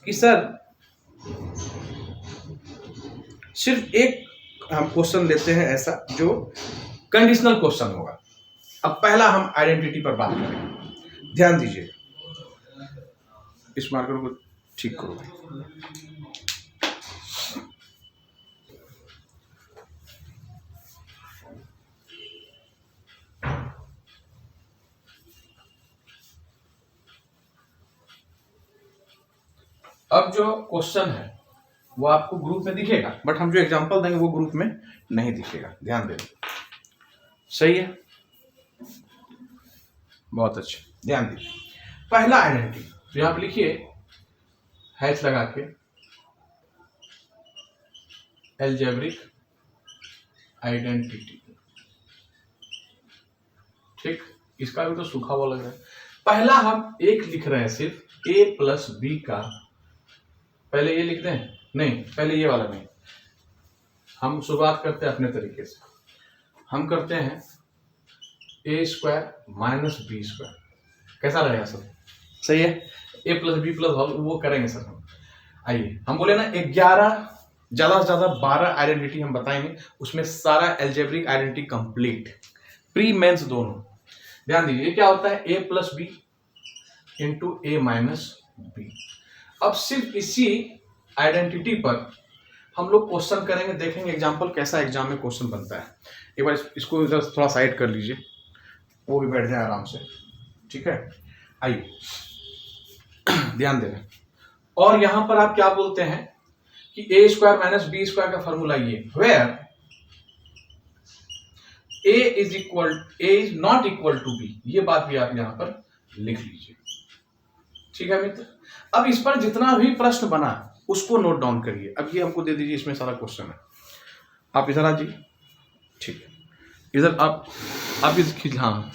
कि सर सिर्फ एक हम क्वेश्चन लेते हैं ऐसा जो कंडीशनल क्वेश्चन होगा। अब पहला हम आइडेंटिटी पर बात करेंगे, ध्यान दीजिए, इस मार्कर को ठीक करो। अब जो क्वेश्चन है वो आपको ग्रुप में दिखेगा, बट हम जो एग्जांपल देंगे वो ग्रुप में नहीं दिखेगा, ध्यान देना, सही है, बहुत अच्छा, ध्यान दीजिए। पहला आइडेंटिटी, तो यहां पर लिखिए हैश लगा के, अलजेब्रिक आइडेंटिटी, ठीक, इसका भी तो सूखा हुआ लग रहा है। पहला हम एक लिख रहे हैं सिर्फ a प्लस बी का, पहले ये लिख दें, नहीं पहले ये वाला नहीं, हम शुरुआत करते हैं अपने तरीके से, हम करते हैं a square minus b square, कैसा रहेगा सर, सही है, a प्लस बी प्लस वो करेंगे सर हम। आइए हम बोले ना 11 ज्यादा से ज्यादा 12 आइडेंटिटी हम बताएंगे, उसमें सारा algebraic identity complete, pre mains दोनों। ध्यान दीजिए क्या होता है a plus b into a minus b. अब सिर्फ इसी आइडेंटिटी पर हम लोग क्वेश्चन करेंगे, देखेंगे एग्जांपल कैसा एग्जाम में क्वेश्चन बनता है। एक बार इसको इधर थोड़ा साइड कर लीजिए, वो भी बैठ जाए आराम से, ठीक है। आइए ध्यान देना, और यहां पर आप क्या बोलते हैं कि a square minus b square का फॉर्मूला ये, where a is not equal to b, ये बात भी आप यहां पर लिख लीजिए, ठीक है मित्र। अब इस पर जितना भी प्रश्न बना उसको नोट डाउन करिए। अब ये हमको दे दीजिए, इसमें सारा क्वेश्चन है, आप इधर आ जाइए। ठीक है, इधर आप इस हाँ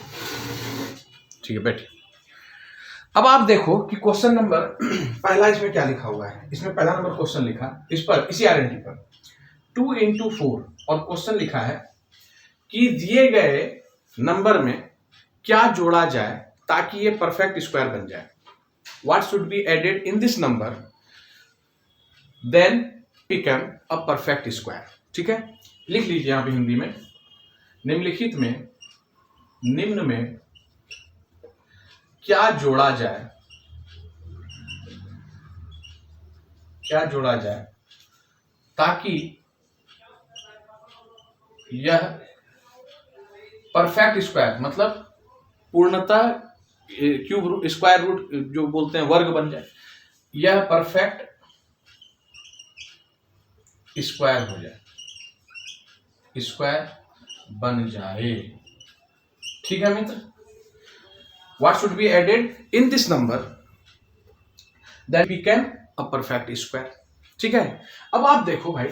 ठीक है, बैठिए। अब आप देखो कि क्वेश्चन नंबर पहला इसमें क्या लिखा हुआ है। इसमें पहला नंबर क्वेश्चन लिखा इस पर, इसी आइडेंटिटी पर 2 into 4 और क्वेश्चन लिखा है कि दिए गए नंबर में क्या जोड़ा जाए ताकि ये परफेक्ट स्क्वायर बन जाए। What should be added in this number then become a perfect square. ठीक है, लिख लीजिए यहां पे हिंदी में, निम्नलिखित में निम्न में क्या जोड़ा जाए, क्या जोड़ा जाए ताकि यह परफेक्ट स्क्वायर, मतलब पूर्णतः क्यूब रूट, स्क्वायर रूट जो बोलते हैं, वर्ग बन जाए, यह परफेक्ट स्क्वायर हो जाए, स्क्वायर बन जाए। ठीक है मित्र, what should be added in this number that we can a perfect square. ठीक है, अब आप देखो भाई,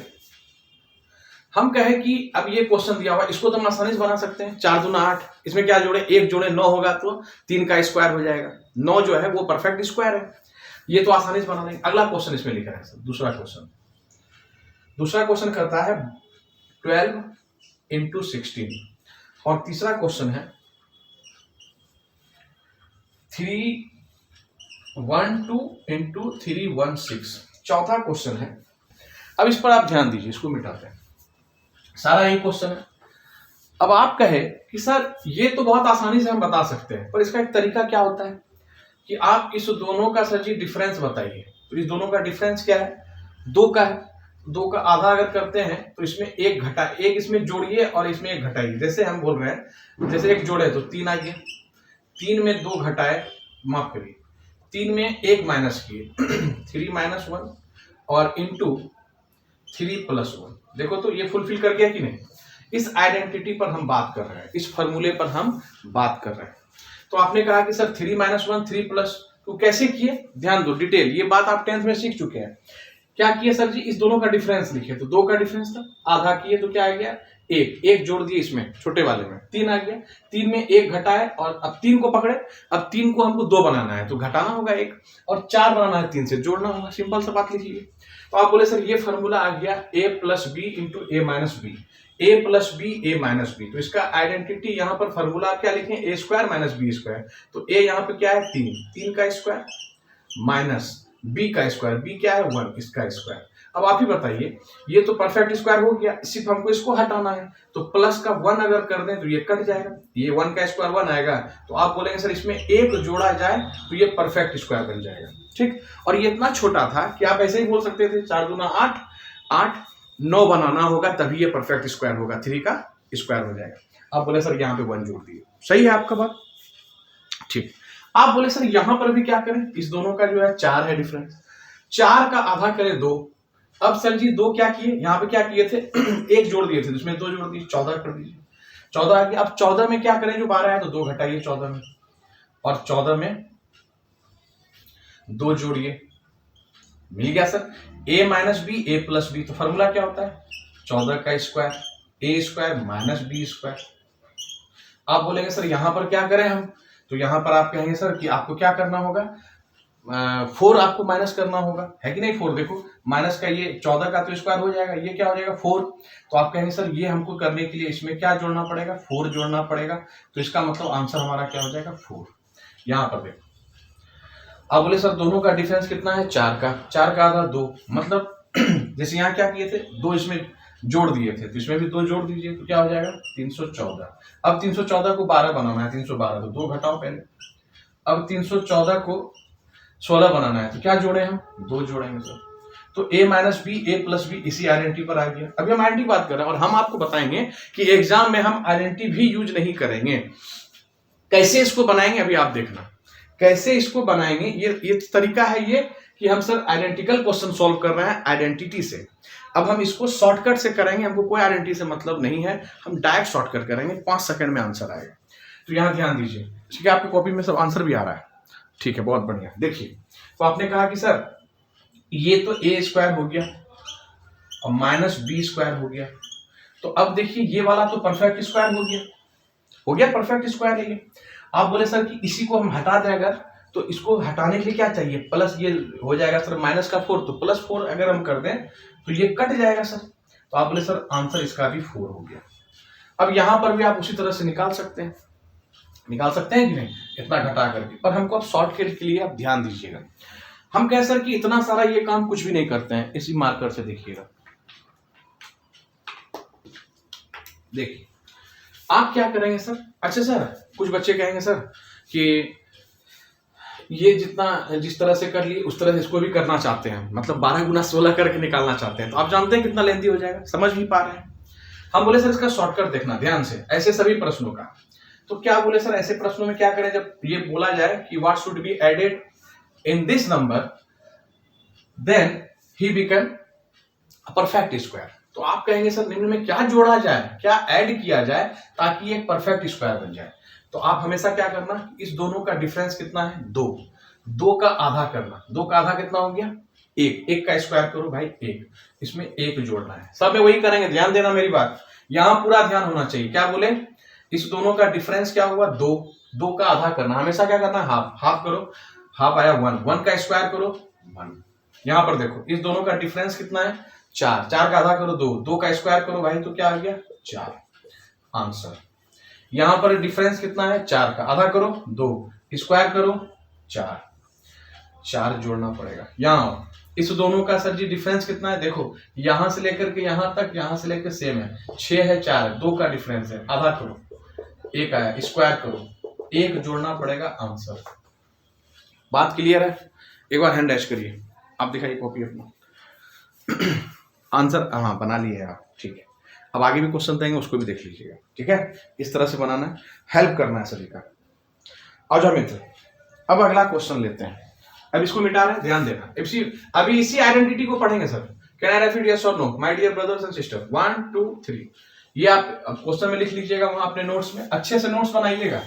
हम कहें कि अब ये क्वेश्चन दिया हुआ, इसको तो हम आसानी से बना सकते हैं। 4 दूना 8, इसमें क्या जोड़े, 1 जोड़े 9 होगा तो 3 का स्क्वायर हो जाएगा। 9 जो है वो परफेक्ट स्क्वायर है, ये तो आसानी से बना लेंगे। अगला क्वेश्चन इसमें लिखा है दूसरा क्वेश्चन करता है 12 into 16 और तीसरा क्वेश्चन है 312 into 316। चौथा क्वेश्चन है, अब इस पर आप ध्यान दीजिए, इसको मिटाते हैं, सारा यही क्वेश्चन है। अब आप कहे कि सर ये तो बहुत आसानी से हम बता सकते हैं, पर इसका एक तरीका क्या होता है कि आप इस दोनों का सर जी डिफरेंस बताइए। तो इस दोनों का डिफरेंस क्या है, 2 का है। 2 का आधा अगर करते हैं तो इसमें 1 घटा, 1 इसमें जोड़िए और इसमें 1 घटाइए। जैसे हम बोल रहे हैं, जैसे 1 जोड़े तो 3 आ गया, 3 में 2 घटाए, माफ करिए, 3 में 1 माइनस किए 3 - 1 और इंटू 3 + 1। देखो तो ये फुलफिल कर गया कि नहीं। इस आइडेंटिटी पर हम बात कर रहे हैं, इस फॉर्मूले पर हम बात कर रहे हैं। तो आपने कहा कि सर 3 - 1 3 + तो कैसे किए, ध्यान दो, डिटेल, ये बात आप 10th में सीख चुके हैं। क्या किए सर जी, इस दोनों का डिफरेंस लिखे, तो 2 का डिफरेंस था, आधा किए तो क्या आ गया 1 जोड़ दिए इसमें छोटे वाले में 3 आ गया। 3 में 1 घटाए और अब 3 को पकड़े, अब 3 को हमको 2 बनाना है तो घटाना होगा 1 और 4 बनाना है 3 से जोड़ना होगा। सिंपल सा बात लिख लीजिए। तो आप बोले सर ये फॉर्मूला आ गया a + b × a - b, a + b a - b। तो इसका आइडेंटिटी यहाँ पर फॉर्मूला आप क्या लिखें, a² - b²। तो a यहाँ पे क्या है 3 का स्क्वायर माइनस b का स्क्वायर, b क्या है 1, इसका स्क्वायर। अब आप ही बताइए, ये तो परफेक्ट स्क्वायर हो गया, सिर्फ हमको इसको हटाना है। तो प्लस का 1 अगर कर दें तो ये कट जाएगा, ये 1 का स्क्वायर 1 आएगा। तो आप बोलेंगे सर इसमें 1 जोड़ा जाए तो ये परफेक्ट स्क्वायर बन जाएगा। ठीक, और ये इतना छोटा था कि आप ऐसे ही बोल सकते थे 4 दूना 8, 8 9 बनाना होगा तभी ये परफेक्ट स्क्वायर होगा, 3 का स्क्वायर हो जाएगा। आप बोले सर यहाँ पे 1 जोड़ दिए, सही है आपका बात। ठीक, आप बोले सर यहां पर भी क्या करें, इस दोनों का जो है 4 है डिफरेंस, 4 का आधा करें 2। अब सर जी 2 क्या किए, यहां पे क्या किए थे 1 जोड़ दिए थे, इसमें 2 जोड़ दिए, 14 कर दीजिए, 14 आ गया। अब 14 में क्या करें, जो 12 है तो 2 घटाइए 14 में, और 14 में 2 जोड़िए, मिल गया sir a - b a + b। तो फॉर्मूला क्या होता है 14 का स्क्वायर a² - b²। आप बोलेंगे सर यहां पर क्या करें हम, तो यहां पर आप कहेंगे सर कि आपको क्या करना होगा, 4 आपको माइनस करना होगा, है कि नहीं। 4 देखो, माइनस का ये 14 का तो स्क्वायर हो जाएगा, ये क्या हो जाएगा 4। तो आप कहेंगे सर ये हमको करने के लिए इसमें क्या जोड़ना पड़ेगा, 4 जोड़ना पड़ेगा। तो इसका मतलब आंसर हमारा क्या हो जाएगा 4। यहां पर देखो, आप बोले सर दोनों का डिफरेंस कितना है 4 का, 4 का आधा 2, मतलब जैसे यहाँ क्या किए थे 2 इसमें जोड़ दिए थे तो इसमें भी 2 जोड़ दीजिए, तो क्या हो जाएगा 314। अब 314 को 12 बनाना है, 312 तो 2 घटाओ पहले। अब 314 को 16 बनाना है तो क्या जोड़े हम 2 जोड़ेंगे सर। तो a - b a + b इसी आइडेंटिटी पर आ गया। अभी हम आइडेंटिटी बात कर रहे हैं और हम आपको बताएंगे कि एग्जाम में हम आइडेंटिटी भी यूज नहीं करेंगे। कैसे इसको बनाएंगे अभी आप देखना, कैसे इसको बनाएंगे। ये तरीका है ये कि हम सर आइडेंटिकल क्वेश्चन सॉल्व कर रहे हैं आइडेंटिटी से। अब हम इसको शॉर्टकट से करेंगे, हमको कोई आइडेंटिटी से मतलब नहीं है, हम डायरेक्ट शॉर्टकट करेंगे, 5 सेकंड में आंसर आएगा। तो यहां ध्यान दीजिए, ठीक है, आपकी कॉपी में सब आंसर भी आ रहा है। ठीक है, बहुत बढ़िया। देखिए, तो आपने कहा कि सर ये तो ए स्क्वायर हो गया और माइनस बी स्क्वायर हो गया, तो अब देखिए ये वाला तो परफेक्ट स्क्वायर हो गया परफेक्ट स्क्वायर है ये। आप बोले सर कि इसी को हम हटा दें अगर, तो इसको हटाने के लिए क्या चाहिए, प्लस ये हो जाएगा सर माइनस का 4, तो प्लस 4 अगर हम कर दें तो ये कट जाएगा सर। तो आप बोले सर आंसर इसका भी 4 हो गया। अब यहां पर भी आप उसी तरह से निकाल सकते हैं कि नहीं, इतना घटा करके। पर हमको अब शॉर्टकट के लिए आप ध्यान दीजिएगा, हम कह सर कि इतना सारा ये काम कुछ भी नहीं करते हैं। इसी मार्कर से देखिएगा, देखिए आप क्या करेंगे सर। अच्छा सर, कुछ बच्चे कहेंगे सर कि ये जितना जिस तरह से कर लिए उस तरह से इसको भी करना चाहते हैं, मतलब 12 गुना 16 करके निकालना चाहते हैं, तो आप जानते हैं कितना लेंथी हो जाएगा, समझ भी पा रहे हैं। हम बोले सर इसका शॉर्टकट देखना ध्यान से, ऐसे सभी प्रश्नों का। तो क्या बोले सर, ऐसे प्रश्नों में क्या करें, जब ये बोला जाए कि what should be added in this number then he become a perfect square. तो आप कहेंगे सर निम्न में क्या जोड़ा जाए, क्या ऐड किया जाए ताकि एक परफेक्ट स्क्वायर बन जाए। तो आप हमेशा क्या करना, इस दोनों का डिफरेंस कितना है, 2 का आधा करना। 2 का आधा कितना हो गया, 1 का स्क्वायर करो भाई 1, इसमें 1 जोड़ना है। सब में वही करेंगे, ध्यान देना मेरी बात, यहां पूरा ध्यान होना चाहिए। क्या बोले, इस दोनों का डिफरेंस क्या हुआ, 2 का आधा करना। हमेशा क्या करना है, हाफ करो, हाफ आया 1 का स्क्वायर करो 1। यहां पर देखो इस दोनों का डिफरेंस कितना है, 4 का आधा करो 2 का स्क्वायर करो भाई, तो क्या आ गया 4 आंसर। यहां पर डिफरेंस कितना है, 4 का आधा करो 2, स्क्वायर करो 4 जोड़ना पड़ेगा। यहां इस दोनों का सर जी डिफरेंस कितना है, देखो यहां से लेकर के यहां तक, यहां से लेकर सेम है, 6 है 4 है, 2 का डिफरेंस है, आधा करो 1 आया, स्क्वायर करो 1 जोड़ना पड़ेगा आंसर। बात क्लियर है, एक बार हैंड डैश करिए, आप दिखाइए कॉपी अपना आंसर। हाँ बना लिए हैं आप, ठीक है। अब आगे भी क्वेश्चन देंगे उसको भी देख लीजिएगा, ठीक है। इस तरह से बनाना है, हेल्प करना है सभी का। आ जाओ मित्र, अब अगला क्वेश्चन लेते हैं। अब इसको मिटा रहे हैं, ध्यान देना। अभी इसी आइडेंटिटी को पढ़ेंगे sir. Can I repeat yes और no my dear brothers and sister, 1 2 3। ये आप क्वेश्चन में लिख लीजिएगा वहां अपने नोट्स में, अच्छे से नोट्स बनाइएगा,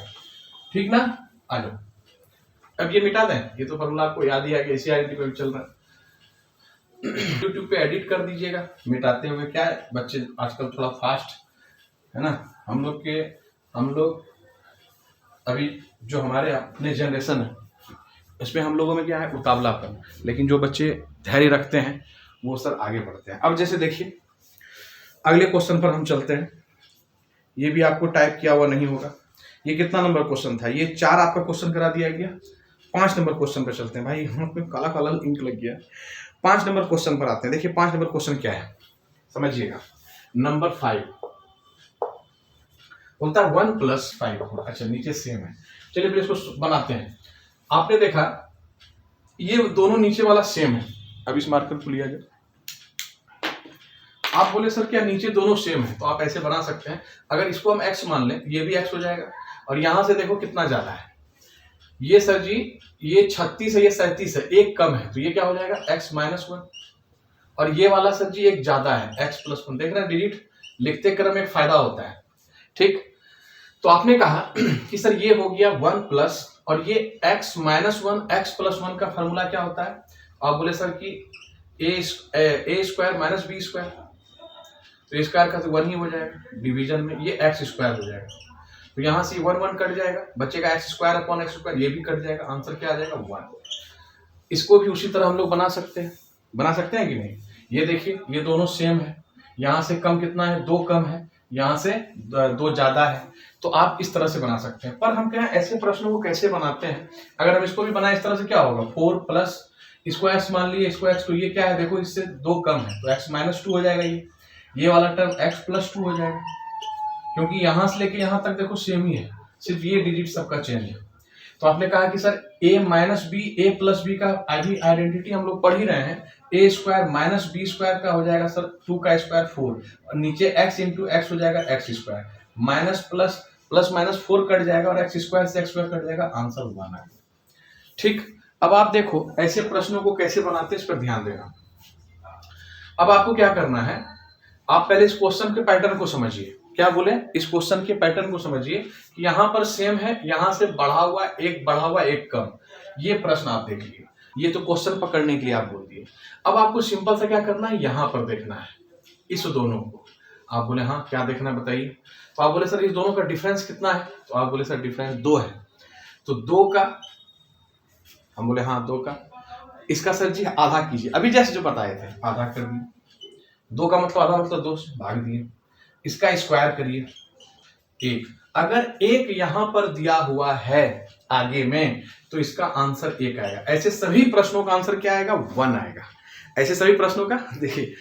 ठीक ना। आ जाओ, अब ये मिटा दें, ये तो फॉर्मूला आपको याद ही आ गया, इसी आइडेंटिटी पे चल रहा है। यूट्यूब पे एडिट कर दीजिएगा मिटाते हुए। क्या है, बच्चे आजकल थोड़ा फास्ट है ना, हम लोग अभी जो हमारे अपने जनरेशन है इसमें हम लोगों में क्या है, उतावलापन। लेकिन जो बच्चे धैर्य रखते हैं वो सर आगे बढ़ते हैं। अब जैसे देखिए अगले क्वेश्चन पर हम चलते हैं। ये भी आपको टाइप किया हुआ नहीं होगा। ये कितना नंबर क्वेश्चन था, ये 4 आपका क्वेश्चन करा दिया गया। 5 नंबर क्वेश्चन पर चलते हैं भाई, हम पे काला काला इंक लग गया। 5 नंबर क्वेश्चन पर आते हैं। देखिए 5 नंबर क्वेश्चन क्या है, समझिएगा। नंबर 5 बोलता है 1 + 5। अच्छा नीचे सेम है, चलिए फिर इसको बनाते हैं। आपने देखा ये दोनों नीचे वाला सेम है। अब इस मार्कर को लिया जाए, आप बोले सर क्या नीचे दोनों सेम है, तो आप ऐसे बना सकते हैं। अगर इसको हम x मान लें, ये भी x हो जाएगा, और यहां से देखो कितना ज्यादा है, ये सर जी ये 36 है, ये 37 है, एक कम है, तो ये क्या हो जाएगा x - 1। और ये वाला सर जी एक ज्यादा है, x + 1। देख रहे हैं, डिजिट लिखते क्रम एक फायदा होता है, ठीक। तो आपने कहा कि सर ये हो गया 1 प्लस, और ये x - 1 x + 1 का फॉर्मूला क्या होता है। आप बोले सर कि a² - b², तो स्क्वायर का तो 1 ही हो जाएगा, डिवीजन में ये x² हो जाएगा, तो यहां से 1 कट जाएगा, बचेगा x² x², ये भी कट जाएगा, आंसर क्या आ जाएगा 1। इसको भी उसी तरह हम लोग बना सकते हैं कि नहीं। ये देखिए ये दोनों सेम है, यहां से कम कितना है, 2 कम है, यहां से 2 ज्यादा है, तो आप इस तरह से बना सकते हैं। पर हम क्या ऐसे प्रश्नों को कैसे बनाते हैं, अगर हम इसको भी बनाए इस तरह से क्या होगा, 4 प्लस इसको x मान लिए, इसको x, तो ये क्या है, देखो इससे 2 कम है, तो x - 2 हो जाएगा, ये वाला टर्म x + 2 हो जाएगा, क्योंकि यहां से लेके यहां तक देखो सेम ही है, सिर्फ ये डिजिट सबका चेंज है। तो आपने कहा कि sir a - b a + b का आइडेंटिटी हम लोग पढ़ ही रहे हैं, a² - b² का हो जाएगा सर 2 का स्क्वायर 4, और नीचे x × x हो जाएगा x², माइनस प्लस -4 कट जाएगा, और x² से x² कट जाएगा, आंसर 1 आ गया, ठीक। अब आप देखो ऐसे प्रश्नों को कैसे बनाते हैं, इस पर ध्यान देना। अब आपको क्या करना है, आप पहले इस क्वेश्चन के पैटर्न को समझिए। क्या बोले, इस क्वेश्चन के पैटर्न को समझिए कि यहां पर सेम है, यहां से बढ़ा हुआ एक कम, ये प्रश्न आप देख लिए, ये तो क्वेश्चन पकड़ने के लिए आप बोल दिए। अब आपको सिंपल सा क्या करना है, यहाँ पर देखना है इस दोनों को। आप बोले हाँ क्या देखना है बताइए, तो आप बोले सर इस दोनों का डिफरेंस कितना है, तो आप बोले सर डिफरेंस 2 है, तो 2 का, हम बोले हाँ 2 का, इसका सर जी आधा कीजिए, अभी जैसे जो बताए थे आधा कर दिए, 2 का मतलब आधा मतलब 2 से भाग दिए, इसका स्क्वायर करिए 1। अगर 1 यहां पर दिया हुआ है आगे में तो इसका आंसर 1 आएगा। ऐसे सभी प्रश्नों का आंसर क्या आएगा, 1 आएगा। ऐसे सभी प्रश्नों का देखिए,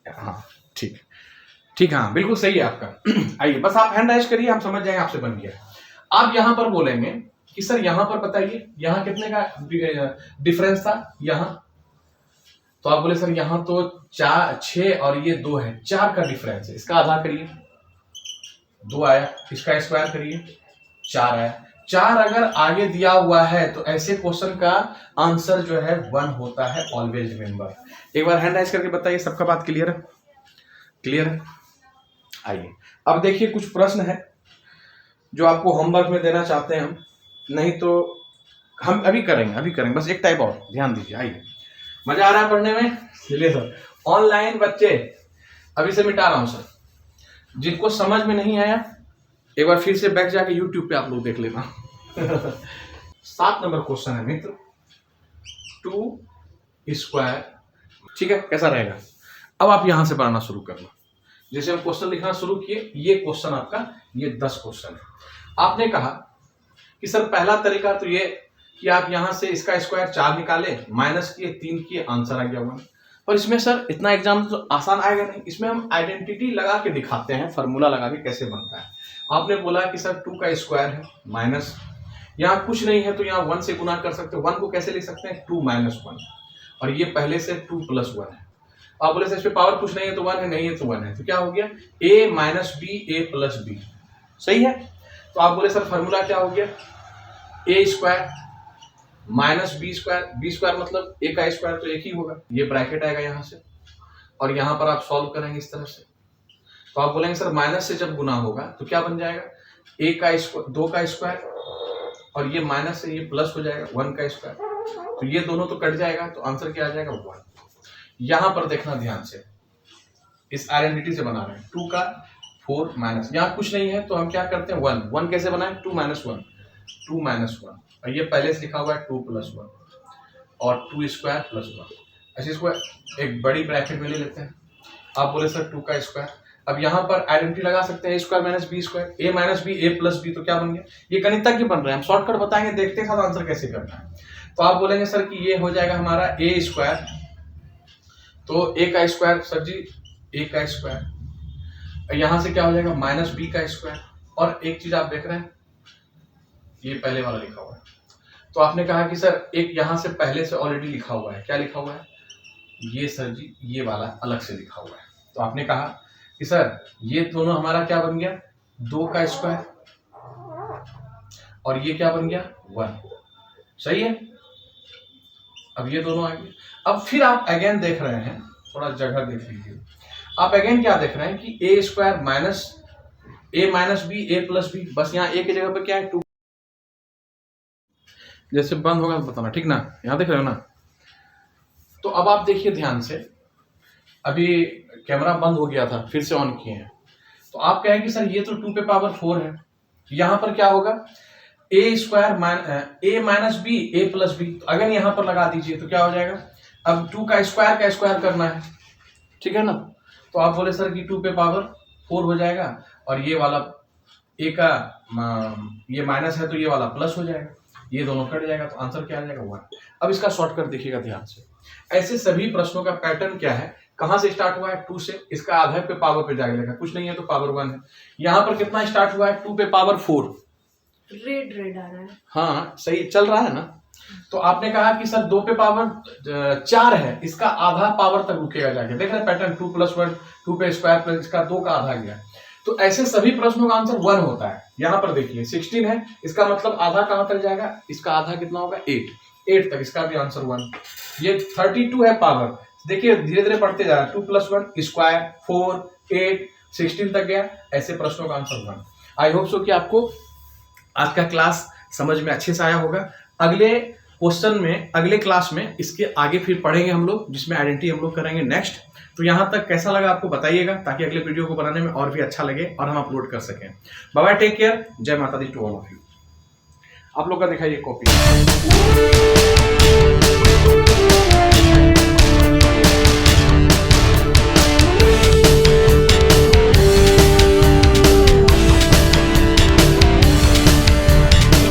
हाँ ठीक ठीक, हाँ बिल्कुल सही है आपका। आइए बस आप हैंड राइज करिए, हम समझ जाएंगे आपसे बन गया। आप यहां पर बोलेंगे कि सर यहां पर बताइए यहां कितने का डिफरेंस था यहां, तो आप बोले सर यहां तो 4 6 और ये 2 है, 4 का डिफरेंस है, इसका आधा करिए 2 आया, इसका स्क्वायर करिए 4 आया। 4 अगर आगे दिया हुआ है तो ऐसे क्वेश्चन का आंसर जो है 1 होता है, ऑलवेज रिमेंबर। एक बार हैंड राइज करके बताइए, सबका बात क्लियर है, क्लियर है। आइए अब देखिए कुछ प्रश्न है जो आपको होमवर्क में देना चाहते हैं हम, नहीं तो हम अभी करेंगे बस एक टाइप और ध्यान दीजिए। आइए, मजा आ रहा है पढ़ने में, चलिए सर। ऑनलाइन बच्चे अभी से मिटा रहा हूं सर, जिनको समझ में नहीं आया एक बार फिर से बैक जाके यूट्यूब पे आप लोग देख लेना। 7 नंबर क्वेश्चन है मित्र, 2 स्क्वायर, ठीक है कैसा रहेगा। अब आप यहां से पढ़ना शुरू करना, जैसे हम क्वेश्चन लिखना शुरू किए, ये क्वेश्चन आपका ये 10 क्वेश्चन है। आपने कहा कि सर पहला तरीका तो ये कि आप यहां से इसका स्क्वायर 4 निकाले, माइनस किए 3 किए, आंसर आ गया 1। और इसमें सर इतना एग्जाम तो आसान आएगा नहीं, इसमें हम आइडेंटिटी लगा के दिखाते हैं, फॉर्मूला लगा के कैसे बनता है। आपने बोला कि सर 2 का स्क्वायर है माइनस, यहाँ कुछ नहीं है तो यहाँ 1 से गुना कर सकते हो, 1 को कैसे लिख सकते हैं 2 - 1, और ये पहले से 2 + 1 है। आप बोले सर इस पे पावर कुछ नहीं है तो 1 है, नहीं है तो 1 है, तो क्या हो गया a - b a + b, सही है। तो आप बोले सर फॉर्मूला क्या हो गया, a² - b² b² मतलब a का स्क्वायर तो 1 ही होगा, ये ब्रैकेट आएगा यहाँ से, और यहाँ पर आप सॉल्व करेंगे इस तरह से। तो आप बोलेंगे सर माइनस से जब गुना होगा तो क्या बन जाएगा, a का स्क्वायर 2 का स्क्वायर, और ये माइनस से ये प्लस हो जाएगा 1 का स्क्वायर, तो ये दोनों तो कट जाएगा, तो आंसर क्या आ जाएगा 1। यहां पर देखना ध्यान से, इस आइडेंटिटी से बना रहे हैं 2 का 4 माइनस, यहाँ कुछ नहीं है तो हम क्या करते हैं 1 1 कैसे बनाए 2 - 1 2 - 1, और ये पहले से लिखा हुआ है 2 + 1 और 2² + 1। ऐसे इसको एक बड़ी ब्रैकेट में ले लेते हैं। आप बोले सर 2 का स्क्वायर, अब यहाँ पर आइडेंटिटी लगा सकते हैं a² - b², a - b a + b, तो क्या बन गया, ये गणितज्ञ बन रहे हैं, हम शॉर्टकट बताएंगे, देखते हैं आंसर कैसे करना है। तो आप बोलेंगे सर कि ये हो जाएगा हमारा a², तो a का स्क्वायर सर जी a का स्क्वायर, यहां से क्या हो जाएगा -b का स्क्वायर, और एक चीज आप देख रहे हैं ये पहले वाला लिखा हुआ है, तो आपने कहा कि सर एक यहां से पहले से ऑलरेडी लिखा हुआ है, क्या लिखा हुआ है, ये सर जी ये वाला अलग से लिखा हुआ है। तो आपने कहा कि सर ये दोनों हमारा क्या बन गया 2 का स्क्वायर, और ये क्या बन गया 1, सही है। अब ये दोनों आ गए। अब फिर आप अगेन देख रहे हैं, थोड़ा जगह देख लीजिए, आप अगेन क्या देख रहे हैं कि a² - a - b a + b, बस यहाँ a की जगह पे क्या है 2, जैसे बंद होगा तो बताना, ठीक ना, यहाँ देख रहे हो ना। तो अब आप देखिए ध्यान से, अभी कैमरा बंद हो गया था फिर से ऑन किए हैं, तो आप कहें कि सर ये तो 2 पे पावर 4 है, यहाँ पर क्या होगा a² - b a + b, तो अगर यहाँ पर लगा दीजिए तो क्या हो जाएगा, अब 2 का स्क्वायर करना है, ठीक है ना। तो आप बोले सर कि 2 पे पावर 4 हो जाएगा, और ये वाला a का ये माइनस है तो ये वाला प्लस हो जाएगा, ये दोनों कट जाएगा, तो आंसर क्या आ जाएगा 1। अब इसका शॉर्टकट देखिएगा ध्यान से, ऐसे सभी प्रश्नों का पैटर्न क्या है, कहां से स्टार्ट हुआ है 2 से, इसका आधा पे पावर पे जाएगा, कुछ नहीं है तो पावर 1 है। यहाँ पर कितना स्टार्ट हुआ है 2 पे पावर 4, रेड आ रहा है, हाँ सही चल रहा है ना। तो आपने कहा कि सर 2 पे पावर 4 है, इसका आधा पावर तक रुकेगा जाके, देख रहे हैं पैटर्न 2 + 1 2 पे स्क्वायर प्लस इसका 2 का आधा गया, तो ऐसे सभी प्रश्नों का आंसर 1 होता है। यहाँ पर देखिए 16 है, इसका मतलब आधा कहां तक जाएगा, इसका आधा कितना होगा 8 तक, इसका भी आंसर 1। ये 32 है पावर, देखिए धीरे धीरे पढ़ते जा रहा है, 2 + 1 स्क्वायर 4 8 16 तक गया, ऐसे प्रश्नों का आंसर 1। आई होप सो कि आपको आज का क्लास समझ में अच्छे से आया होगा। अगले क्वेश्चन में अगले क्लास में इसके आगे फिर पढ़ेंगे हम लोग, जिसमें आइडेंटिटी हम लोग करेंगे नेक्स्ट। तो यहाँ तक कैसा लगा आपको बताइएगा, ताकि अगले वीडियो को बनाने में और भी अच्छा लगे और हम अपलोड कर सकें। बाय बाय, टेक केयर, जय माता दी टू ऑल ऑफ यू। आप लोग का दिखाइए कॉपी।